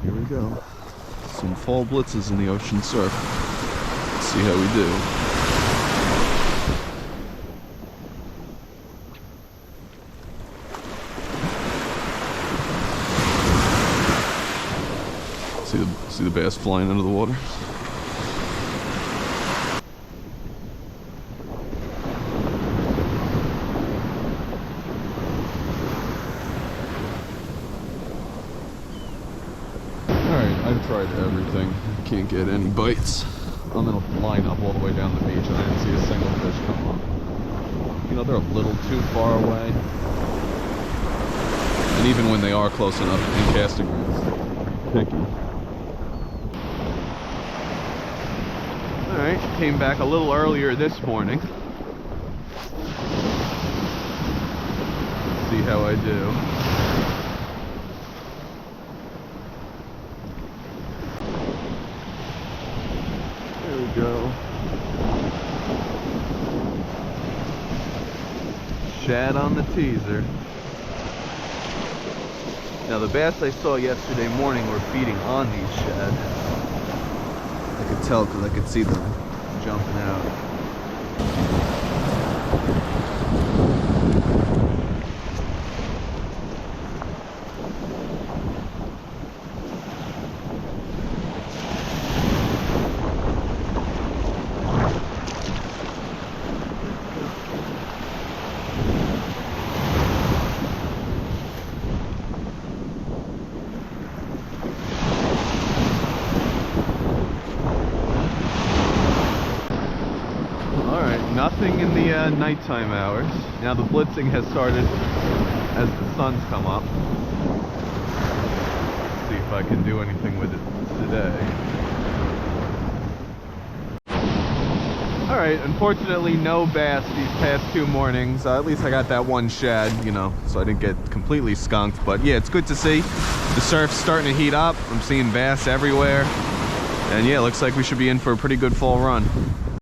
Here we go. Some fall blitzes in the ocean surf. Let's see how we do. See the bass flying under the water? I've tried everything. Can't get any bites. I'm gonna line up all the way down the beach and I didn't see a single fish come up. You know, they're a little too far away. And even when they are close enough in casting rings, picky. Alright, came back a little earlier this morning. Let's see how I do. Go. Shad on the teaser. Now the bass I saw yesterday morning were feeding on these shad. I could tell because I could see them jumping out. Nothing in the nighttime hours. Now the blitzing has started as the sun's come up. Let's see if I can do anything with it today. Alright, unfortunately no bass these past 2 mornings. At least I got that one shad, you know, so I didn't get completely skunked. But yeah, it's good to see. The surf's starting to heat up. I'm seeing bass everywhere. And yeah, looks like we should be in for a pretty good fall run.